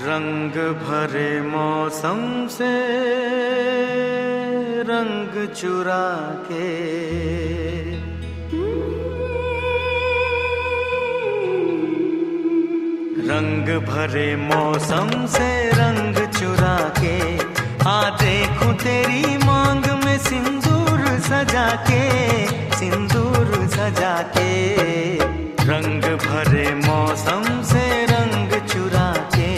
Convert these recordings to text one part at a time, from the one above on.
रंग भरे मौसम से रंग चुरा के, रंग भरे मौसम से रंग चुरा के, आ देखूं तेरी मांग में सिंदूर सजा के, सिंदूर सजा के। रंग भरे मौसम से रंग चुरा के,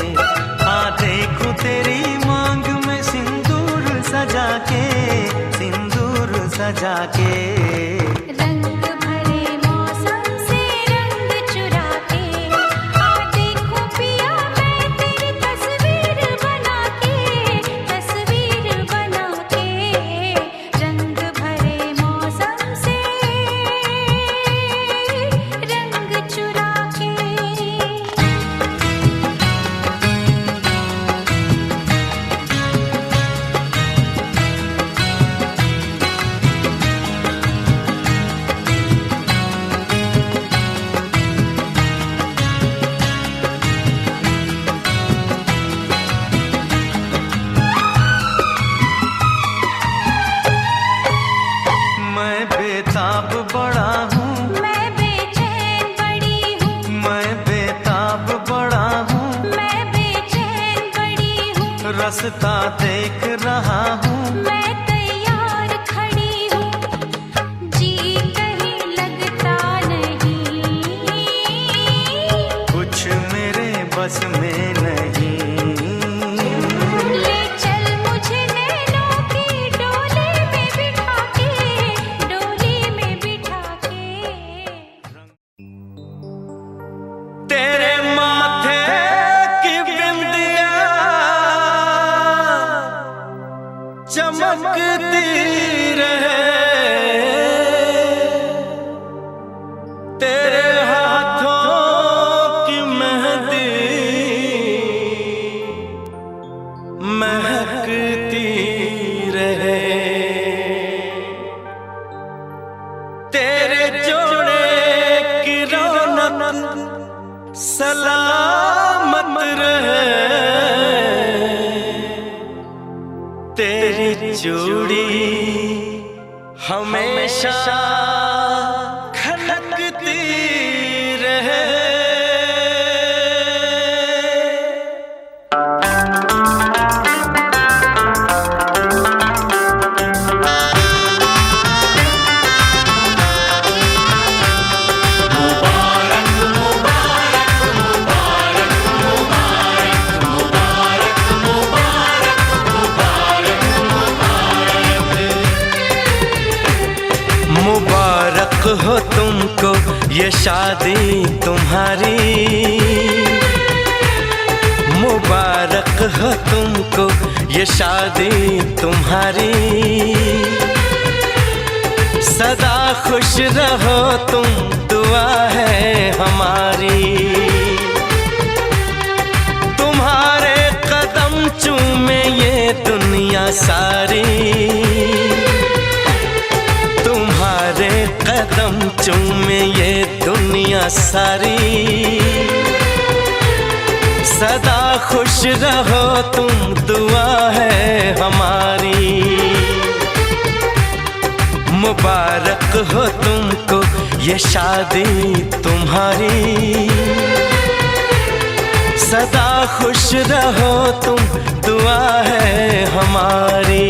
आ देखूं तेरी मांग में सिंदूर सजा के, सिंदूर सजा के। बेताब बड़ा हूँ, मैं बेचैन बड़ी हूँ, मैं बेताब बड़ा हूँ, मैं बेचैन बड़ी हूँ। रास्ता देख रहा हूँ, मैं तैयार खड़ी हूँ, जी कहीं लगता नहीं, कुछ मेरे बस में नहीं। ले चल मुझे नैनों की डोली में बिठा के, डोली में बिठा के। तेरे माथे की बिंदिया चमकती रहे, तेरे हाथों की मेहंदी महकती रहे, तेरे जोड़े की रौनक सलामत रहे, तेरी चूड़ी हमेशा खनकती रहे। मुबारक हो तुमको ये शादी तुम्हारी, मुबारक हो तुमको ये शादी तुम्हारी। सदा खुश रहो तुम, दुआ है हमारी। तुम्हारे कदम चूमे ये दुनिया सारी, तुम्हारे कदम चूमे ये दुनिया सारी। सदा खुश रहो तुम, दुआ है हमारी। मुबारक हो तुमको ये शादी तुम्हारी, सदा खुश रहो तुम, दुआ है हमारी।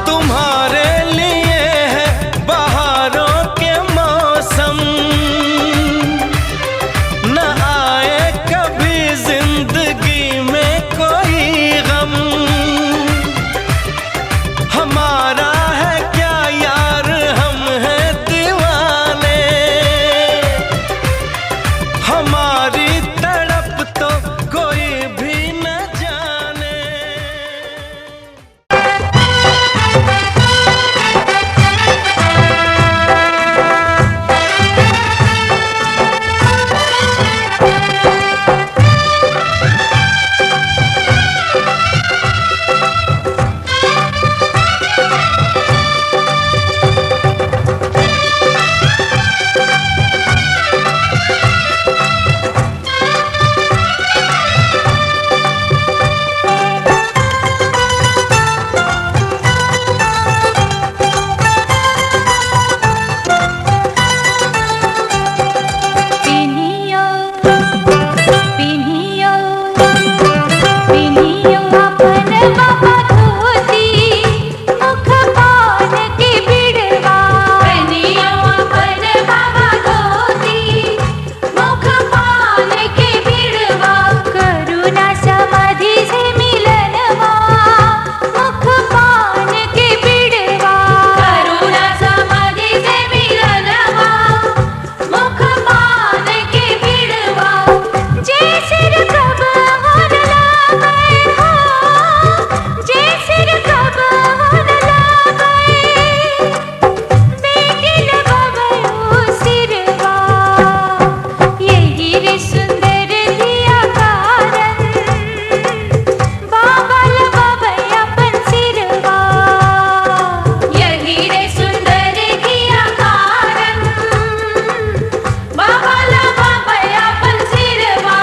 तुम्हारे रे सुंदर धिया कारण बाबा लगावया पण सिरवा यही रे सुंदर धिया कारण बाबा लगावया पण सिरवा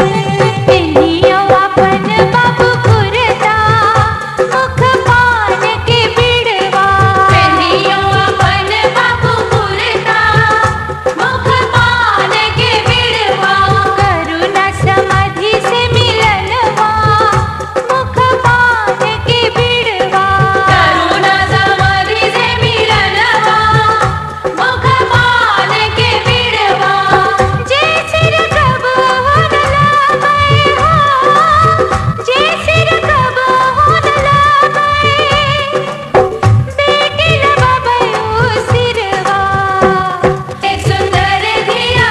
पिन्हिया अपन बाबू कुरता मुख पान के बिड़वा पिन्हिया अपन बाबू कुरता मुख पान के बिड़वा करुणा समाधि से मिलनवा मुख पान के बिड़वा करुणा समाधि से मिलनवा मुख पान के बिड़वा जे सिर कब हो न लागे हो जे सिर कब हो न लागे बेटी लगावयो सिरवा एक सुंदर धिया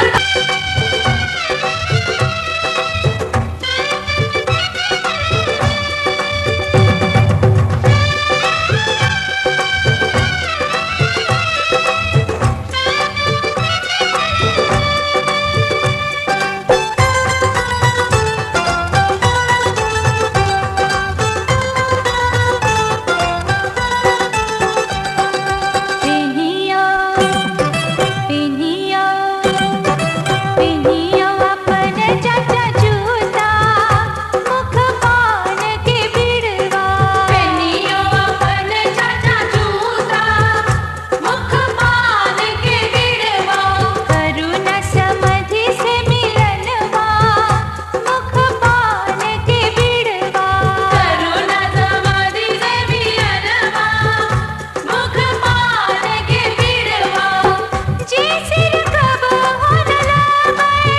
पिन्हिया पिन्हिया पिन्हिया अपन चाचा जूता मुख पान के बिड़वा पिन्हिया अपन चाचा जूता मुख पान के बिड़वा करुणा समाधि से मिलनवा मुख पान के बिड़वा करुणा समाधि से मिलनवा मुख पान के बिड़वा जे सिर कब हो न लागे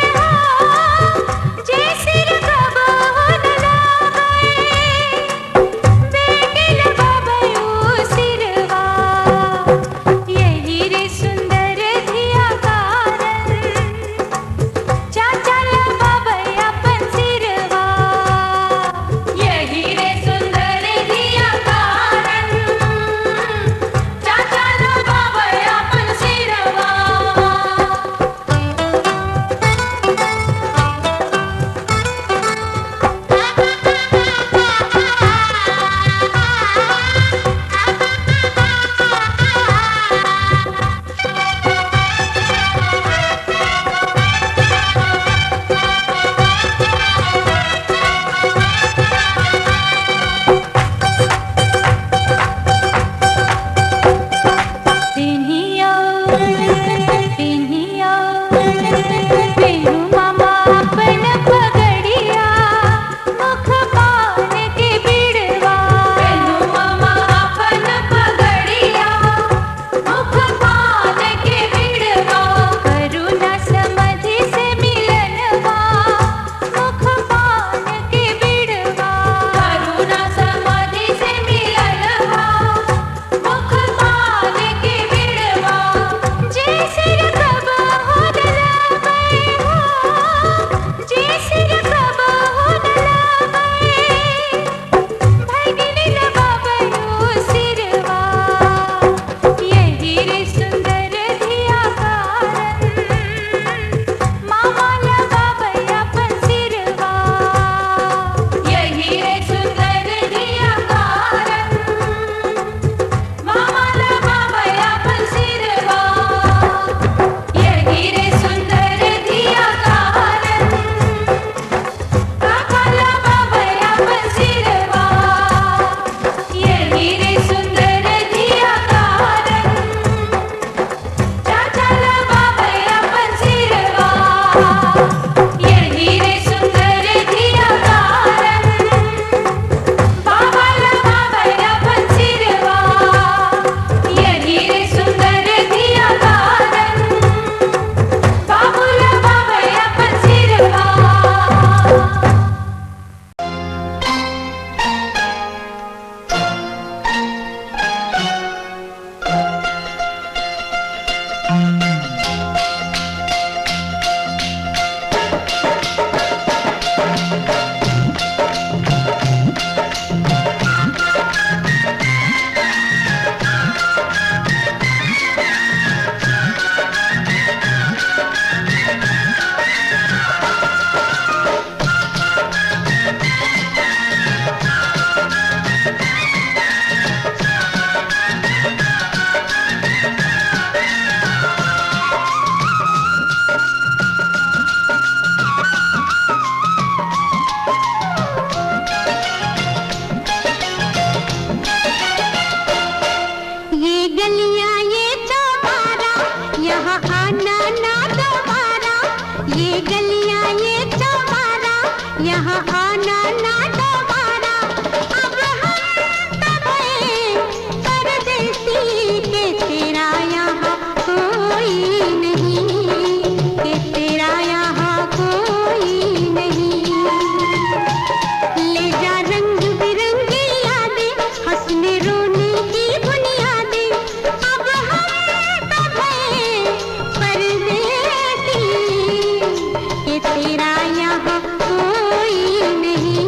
तेरा यहाँ कोई नहीं,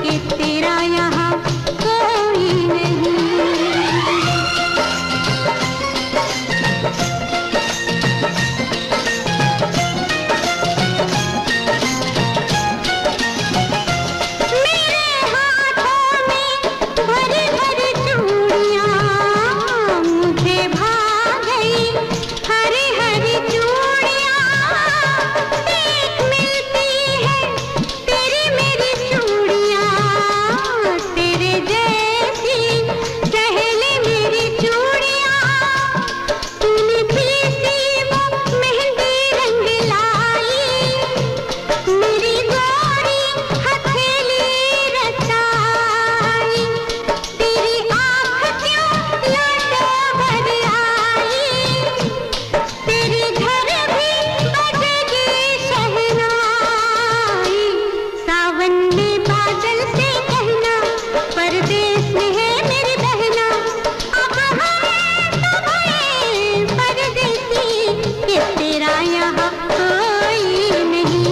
कि तेरा यहाँ कोई नहीं। मेरे हाथों में भरी भरी चूड़ियाँ, मुझे भा गई हरी हरी चूड़ियाँ। देख मिलती है तेरी मेरी चूड़ियाँ, तेरे जैसी सहेली मेरी चूड़ियाँ। तूने पीसी वो मेहंदी रंग लाई, मेरी गोरी हथेली रचाई। तेरी आँख क्यों लाडो भर आई, तेरे घर भी बजेगी शहनाई। सावन में बादल से कहना, परदेश में है मेरी बहना। अब हमें तो भये परदेसी, कि तेरा यहाँ कोई नहीं,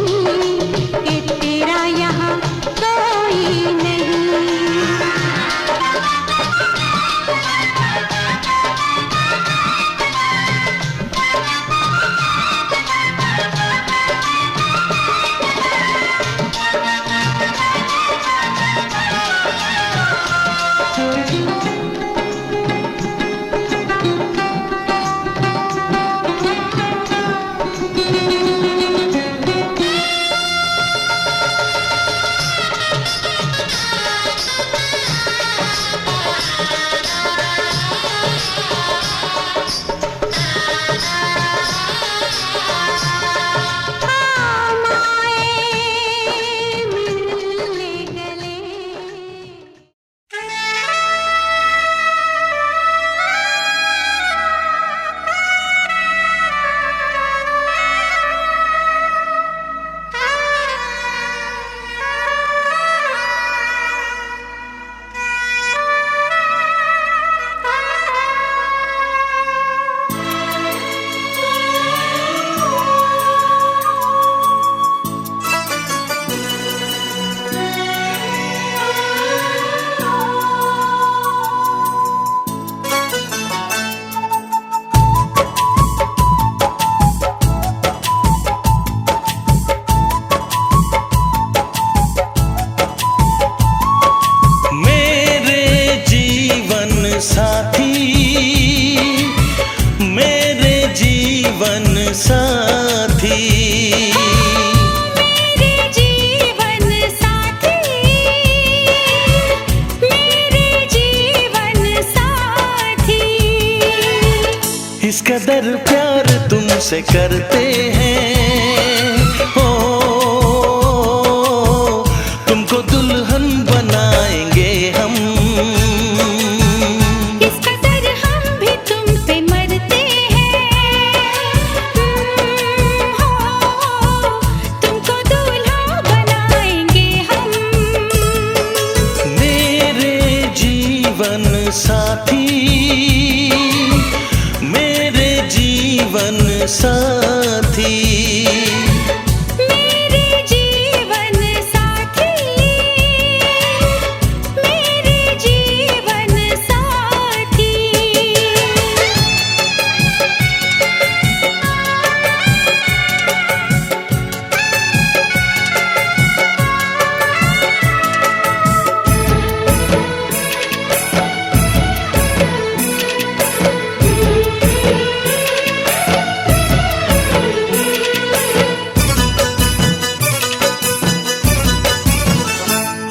कि तेरा यहाँ कोई नहीं। हम आए मिलने गले। मेरे जीवन साथी, मेरे जीवन साथी, मेरे जीवन साथी, मेरे जीवन साथी। इस कदर प्यार तुमसे करते हैं, ओ तुमको दुल्हन बनाएंगे हम। इस कदर हम भी तुम पे मरते हैं, हो तुमको दूल्हा बनाएंगे हम। मेरे जीवन साथी, मेरे जीवन साथी, मेरे जीवन साथी, मेरे जीवन साथी।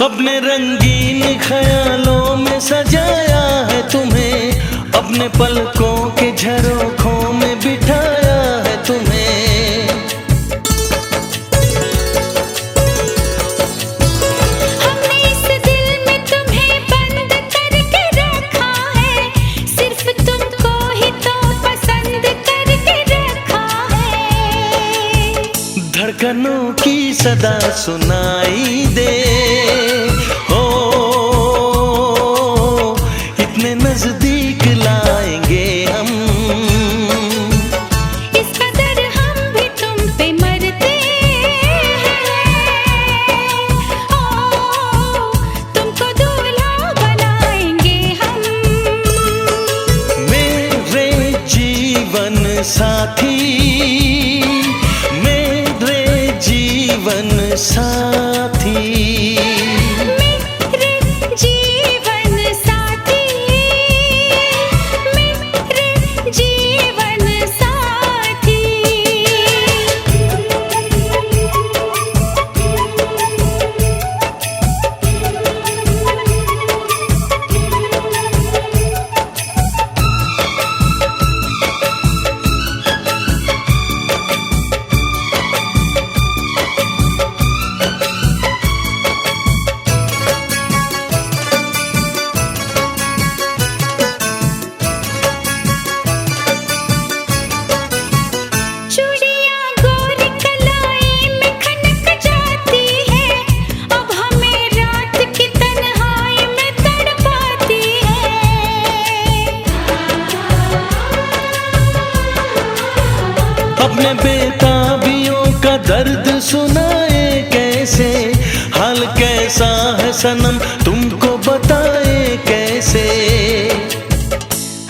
अपने रंगीन ख्यालों में सजाया है तुम्हें, अपने पलकों के झरोखों में बिठाया है तुम्हें। हमने इस दिल में तुम्हें बंद करके रखा है, सिर्फ तुमको ही तो पसंद करके रखा है। धड़कनों की सदा सुनाई दे, ओ इतने नजदीक लाएंगे हम। इस कदर हम भी तुम पे मरते हैं, साथी, मेरे जीवन साथी, मेरे जीवन साथी। चूड़ियां गोरी कलाई में खनक जाती है, अब हमें रात की तन्हाई में तड़पाती है। अपने बेताबियों का दर्द सुनाए कैसे, हाल कैसा है सनम तुमको बताए कैसे।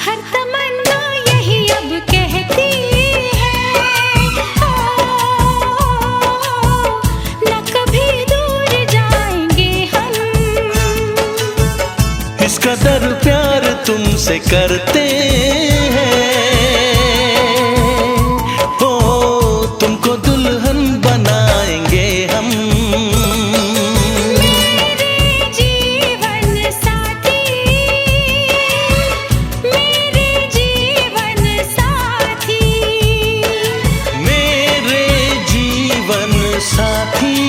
हर तमन्ना यही अब कहती है, ओ, न कभी दूर जाएंगे हम। इस कदर प्यार तुमसे करते हैं, ओ तुमको दुल्हन बनाएंगे हम। मेरे जीवन साथी, मेरे जीवन साथी, मेरे जीवन साथी,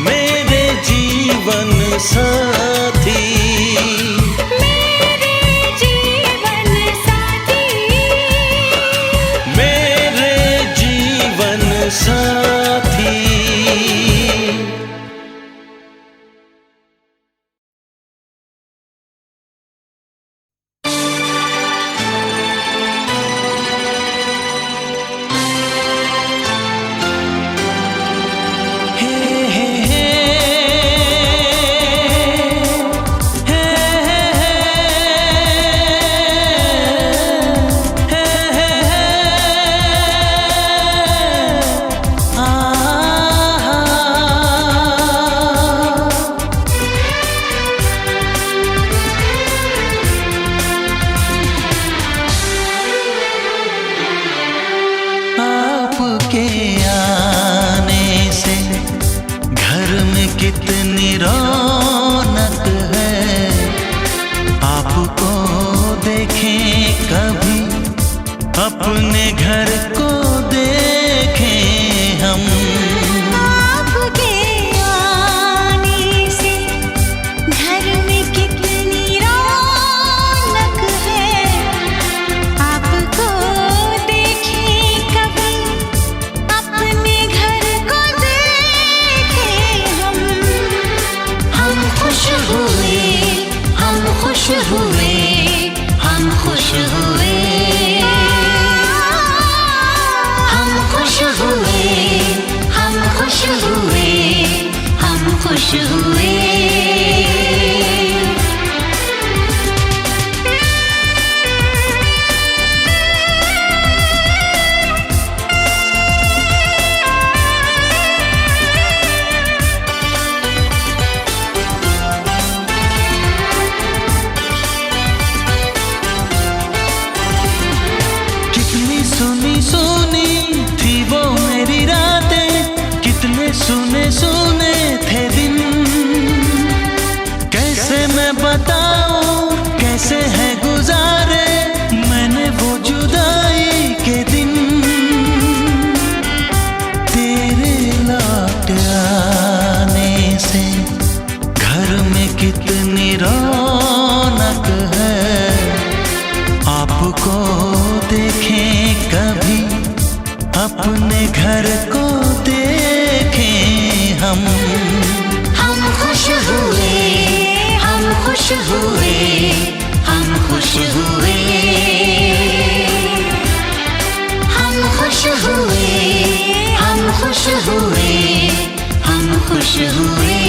मेरे जीवन साथी, मेरे जीवन साथी, मेरे जीवन साथी। आपके आने से घर में कितनी रौनक है, आपको देखें कभी अपने घर को देखें हम। आपके आने से घर में कितनी रौनक है, आपको देखें कभी अपने घर को देखें हम। हम खुश हुए, हम खुश हुए, हम खुश हुए, हम खुश हुए, हम खुश हुए, हम खुश हुए। कितनी सुनी सुनी थी वो मेरी रातें, कितने सुने सुने थे दिन। कैसे मैं बताऊं कैसे है गुजारे मैंने वो जुदाई के दिन। तेरे लौट आने से घर में कितनी रौनक है, आपको देखें कभी अपने घर को देखें हम। हम खुश हुए, हम खुश हुए, हम खुश हुए, हम खुश हुए, हम खुश हुए, हम खुश हुए।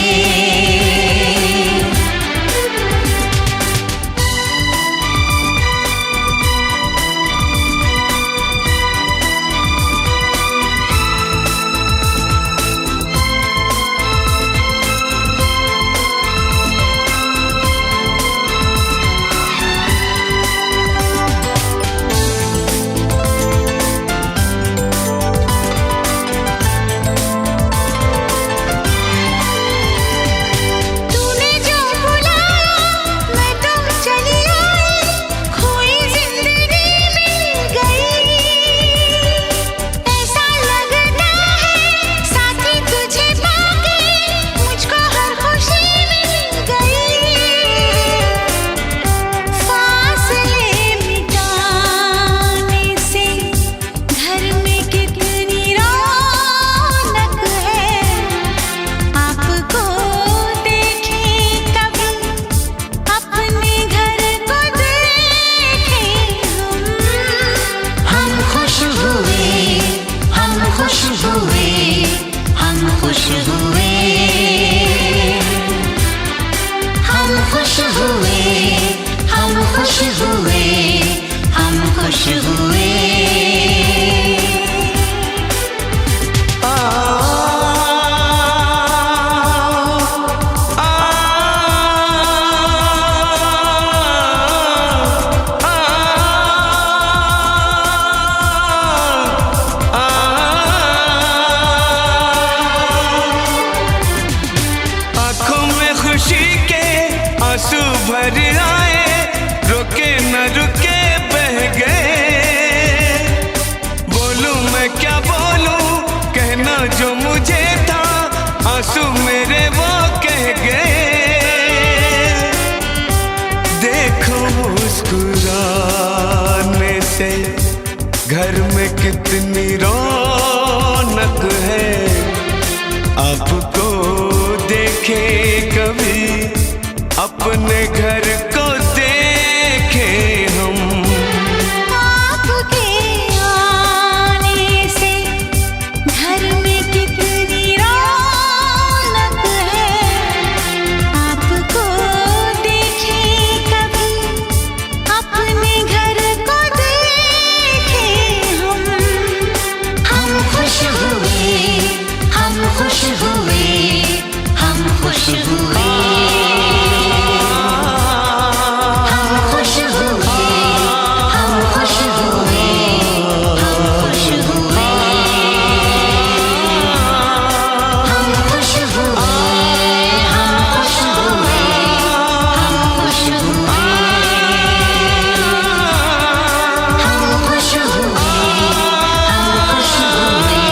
आंसू मेरे वो कह गए, देखो मुस्कुराने से घर में कितनी रौनक है। आपको देखे कभी अपने घर को देखे हम। आपके आने से घर में कितनी रौनक है। आपको देखे कभी अपने घर को देखे हम। हम खुश हुए, हम खुश हुए, हम खुश हुए, हम खुश हुए, हम खुश हुए, हम खुश हुए, हम खुश हुए, हम खुश हुए, हम खुश हुए, हम खुश हुए, हम खुश हुए,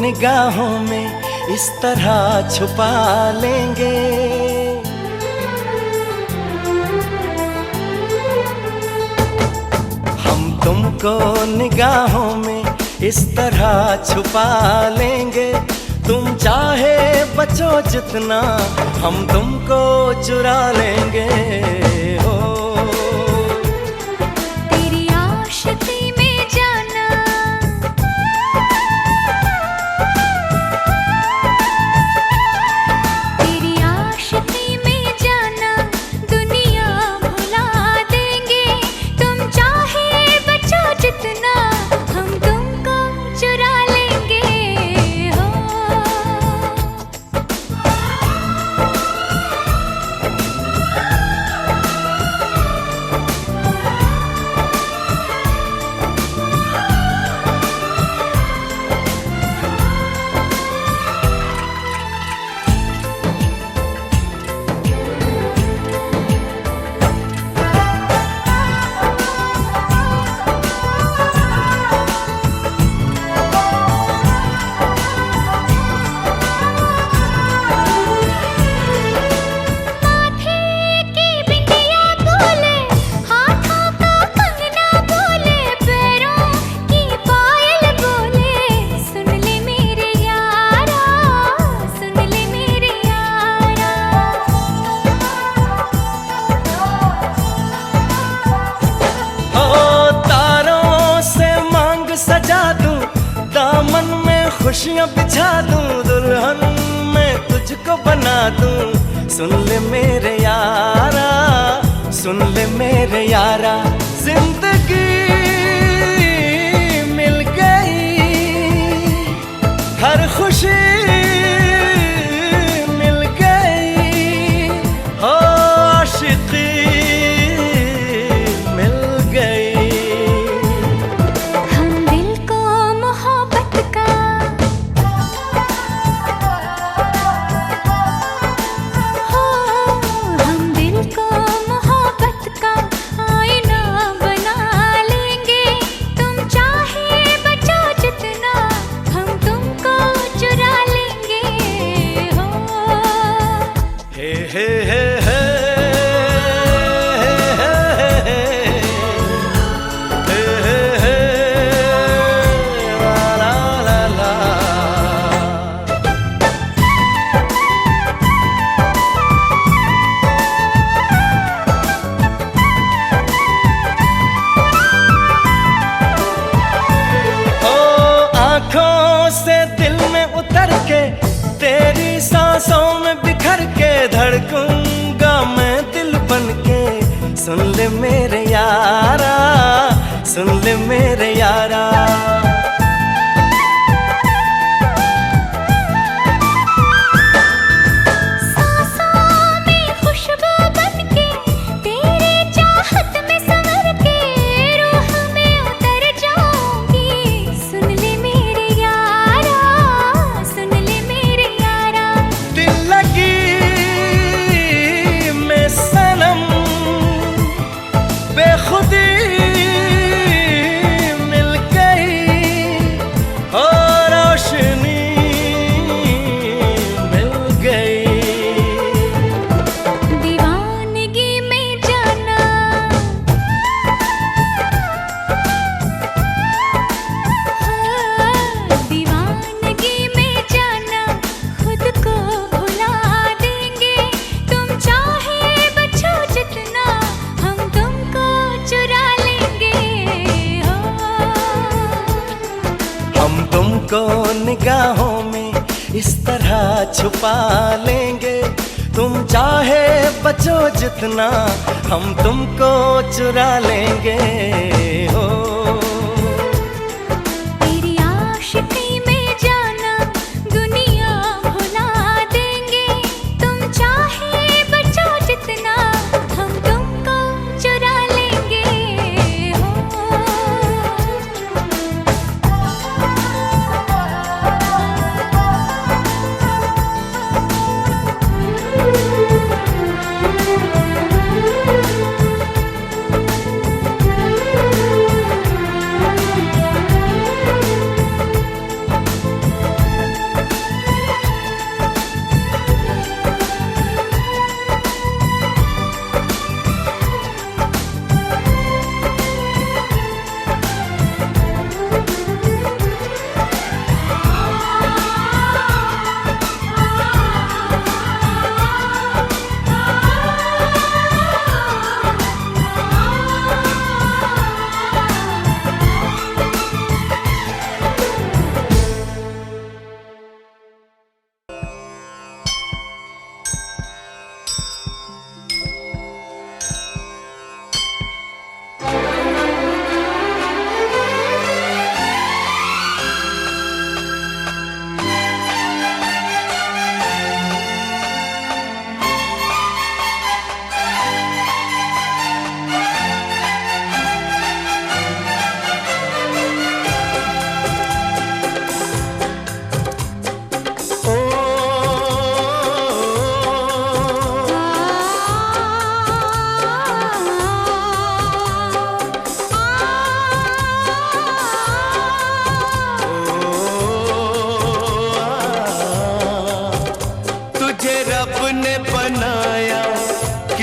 निगाहों में इस तरह छुपा लेंगे। हम तुमको निगाहों में इस तरह छुपा लेंगे। तुम चाहे बचो जितना, हम तुमको चुरा लेंगे। हो तेरी आशिकी में जाना, तेरी आशिकी में जाना, दुनिया भुला देंगे। तुम चाहे बचो जितना, हम तुमको चुरा लेंगे। हो खुशियाँ बिछा दूं, दुल्हन मैं तुझको बना दूं। सुन ले मेरे यारा, सुन ले मेरे यारा, जिंदगी मिल गई, हर खुशी मिल गई। हो आशिकी मिल गई। हम दिल को मोहब्बत का, हम दिल को मोहब्बत का आईना बना लेंगे। तुम चाहे बचो जितना, हम तुमको चुरा लेंगे। हो हे हे हे हे से दिल में उतर के, तेरी सांसों में बिखर के, धड़कूंगा मैं दिल बन के। सुन ले मेरे यारा, सुन ले मेरे यारा, बेखुदी मिल गई और रोशनी मिल गई। दीवानगी में जाना, दीवानगी में जाना, खुद को भुला देंगे। तुम चाहे बचो जितना, हम तुमको चुरा लेंगे। हो हम तुमको निगाहों में इस तरह छुपा लेंगे। तुम चाहे बचो जितना, हम तुमको चुरा लेंगे। हो तेरी आशिकी में जाना, दुनिया भुला देंगे। तुम चाहे बचो जितना, हम तुमको चुरा लेंगे। हो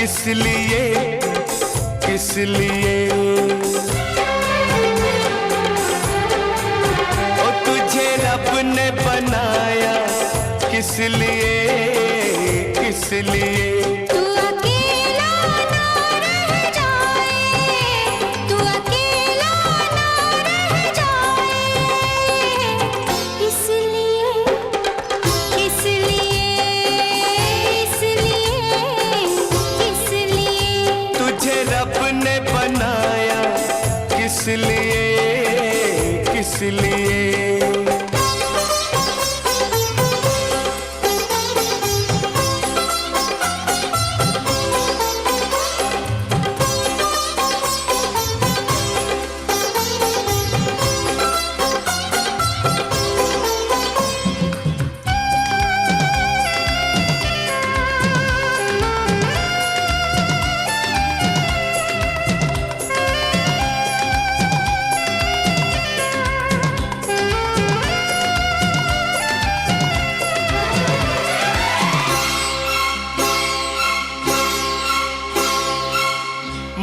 किस लिए, किस लिए। ओ तुझे रब ने बनाया किस लिए, किस लिए। तू अकेला ना रह जाए, तू अकेला ना रह जाए, इसलिए, इसलिए, इसलिए, इसलिए। तुझे रब ने बनाया किस लिए, किस लिए।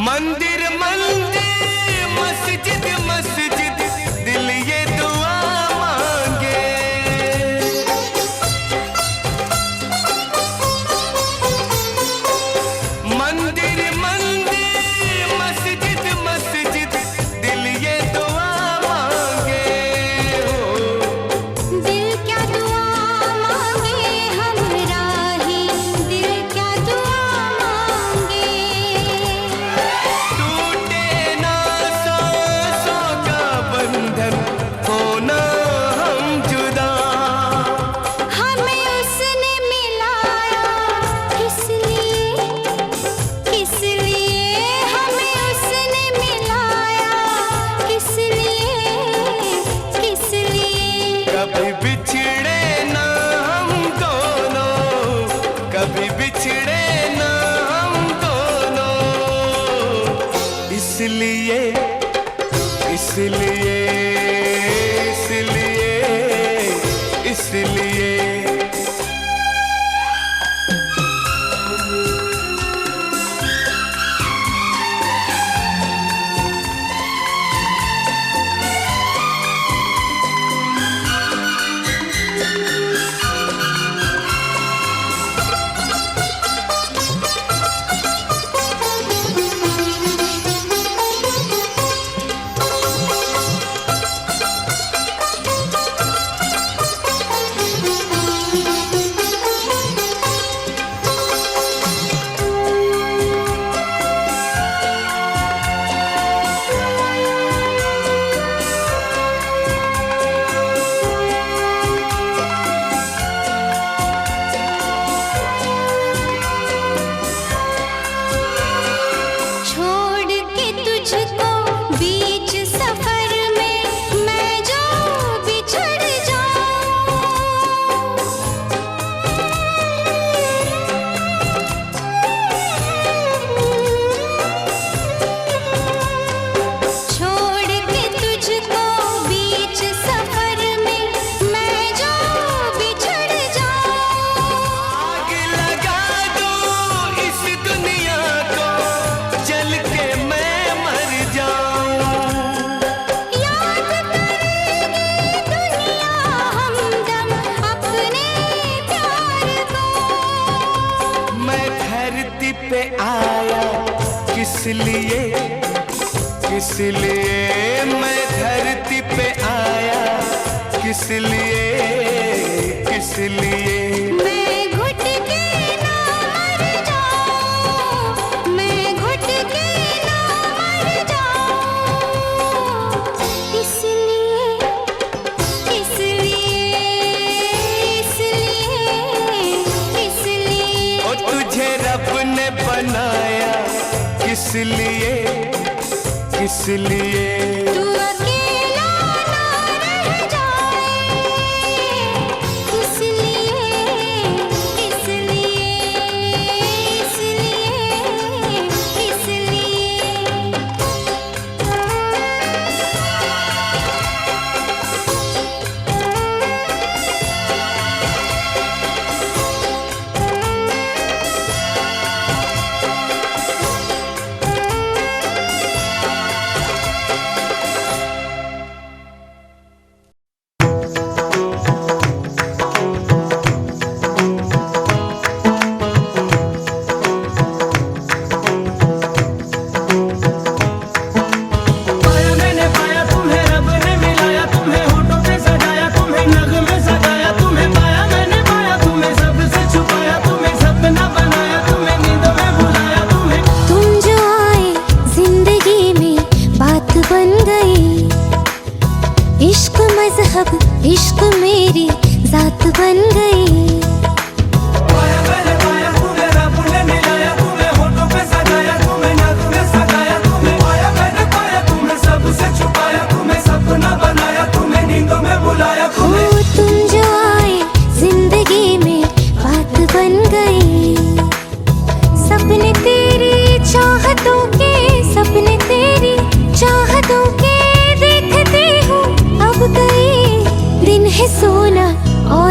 मंदिर मंदिर मस्जिद मस्जिद दिल ये दुआ मांगे। मंदिर मंदिर मस्जिद मस्जिद दिल ये दुआ मांगे। दिल क्या दुआ मांगे हमरा ही, दिल क्या दुआ मांगे। टूटे ना सांसों का बंधन, होना हम जुदा। हमें उसने मिलाया किस लिए, किस लिए। हमें उसने मिलाया किस लिए, किस लिए। कभी बिछड़े ना हम दोनों, कभी बिछड़े ना हम दोनों, इसलिए, इसलिए, इसलिए, इसलिए। छोड़ के तुझको बीच सफर में मैं जो बिछड़ जाऊं। छोड़ के तुझको बीच सफर में मैं जो बिछड़ जाऊं। आग लगा दूं इस दुनिया को, जल के मैं मर जाऊं। याद करेगी दुनिया हमदम अपने प्यार को। मैं धरती पे आया किस लिए, किस लिए। मैं धरती पे आया किस लिए, किस लिए। मैं घुट के ना मर जाऊं, मैं घुट के ना मर जाऊं, इसलिए, इसलिए, इसलिए, इसलिए। ओ तुझे रब ने बनाया किस लिए, किस लिए। तू अकेला ना रह जाए, इसलिए, इसलिए, इसलिए, इसलिए।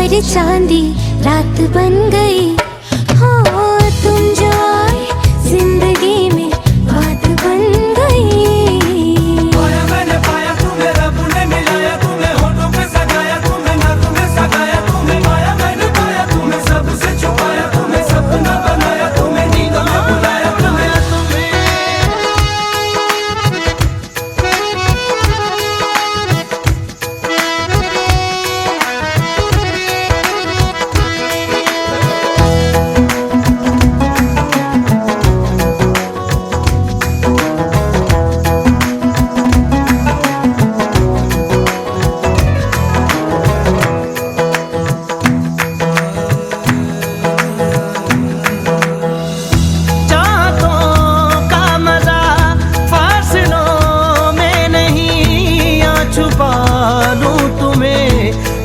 और चांदी रात बन गई। हो तुम जो आए जिंदगी में बात बन गई। पाया मैंने पाया तुम्हें, रब ने मिलाया तुम्हें, होठों पे सजाया तुम्हें, नाक में सगाया तुम्हें। पाया मैंने पाया तुम्हें, सबसे छुपाया तुम्हें, सपना बनाया तुम्हें, नींदों में बुलाया तुम्हें।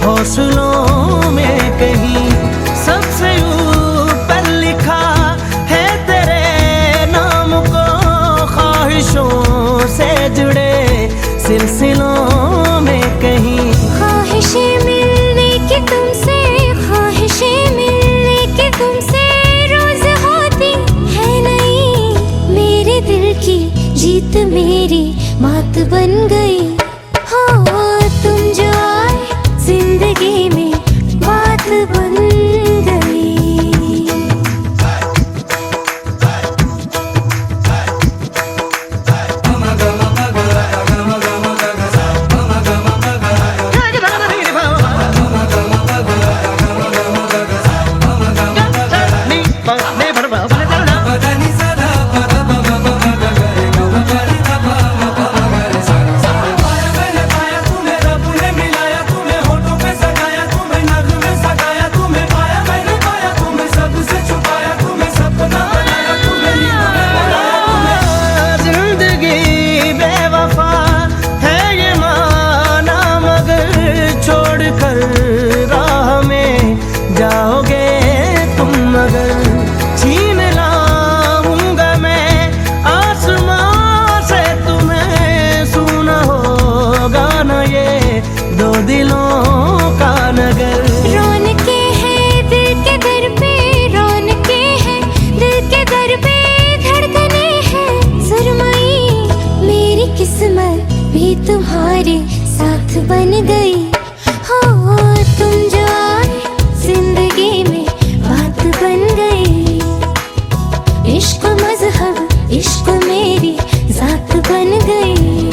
हौसलों में कहीं सबसे ऊपर लिखा है तेरे नाम को, ख्वाहिशों से जुड़े सिलसिलों में कहीं। ख्वाहिशें मिलने की तुमसे, ख्वाहिशें मिलने की तुमसे रोज होती है नहीं। मेरे दिल की जीत मेरी मात बन गई। हो तुम जो आए जिंदगी में बात बन गई। तुम्हारे साथ बन गई। हो तुम जो आए जिंदगी में बात बन गई। इश्क मजहब इश्क मेरी जात बन गई।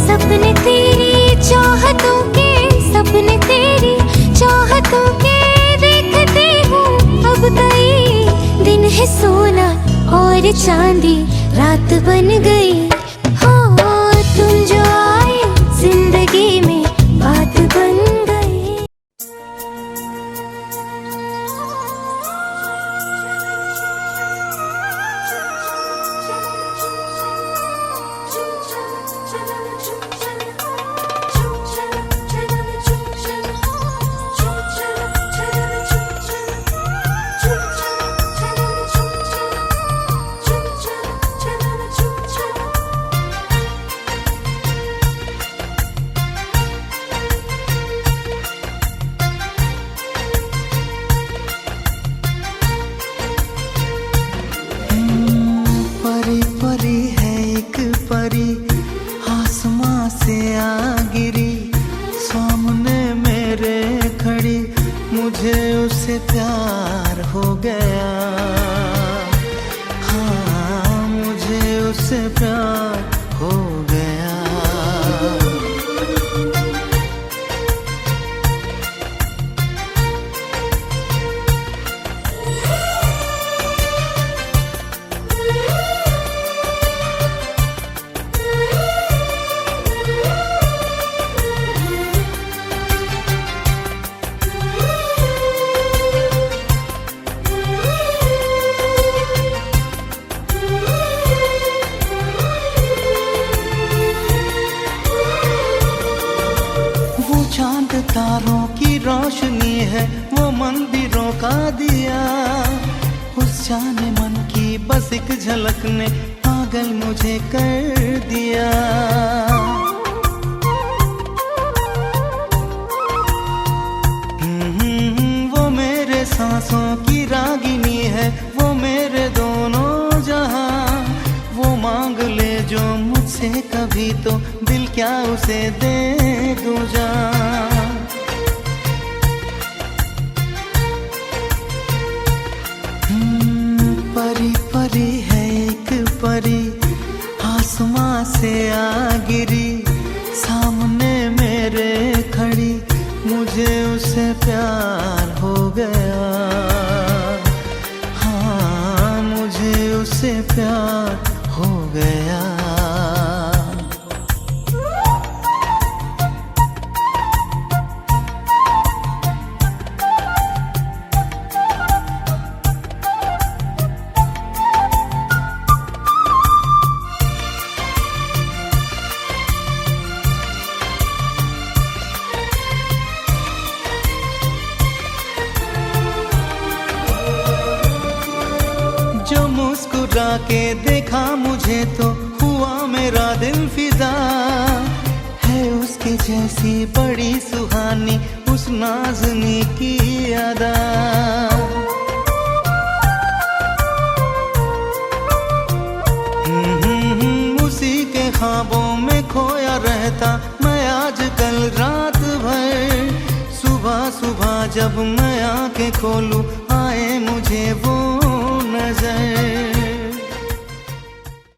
सपने तेरी चाहतों के, सपने तेरी चाहतों के देखते हूँ अब कई दिन है सोना और चांदी रात बन गई। तुम जो आए जिंदगी में बात बन गई। मुझे उससे प्यार हो गया। हाँ मुझे उससे प्यार हो गया। चांद तारों की रोशनी है वो मंदिरों का दिया। उस जाने मन की बस एक झलक ने पागल मुझे कर दिया। मिले जो मुझसे कभी तो दिल क्या उसे दे दूं जान। परी परी है एक परी आसमां से आ गिरी, सामने मेरे खड़ी मुझे उससे प्यार हो गया। हाँ मुझे उससे प्यार हो गया। जो मुस्कुरा के देखा मुझे तो हुआ मेरा दिल फिदा, है उसके जैसी बड़ी सुहानी उस नाज़नी की अदा। उसी के ख्वाबों में खोया रहता मैं आजकल रात भर, सुबह सुबह जब मैं आंखें खोलूं आए मुझे वो नजर।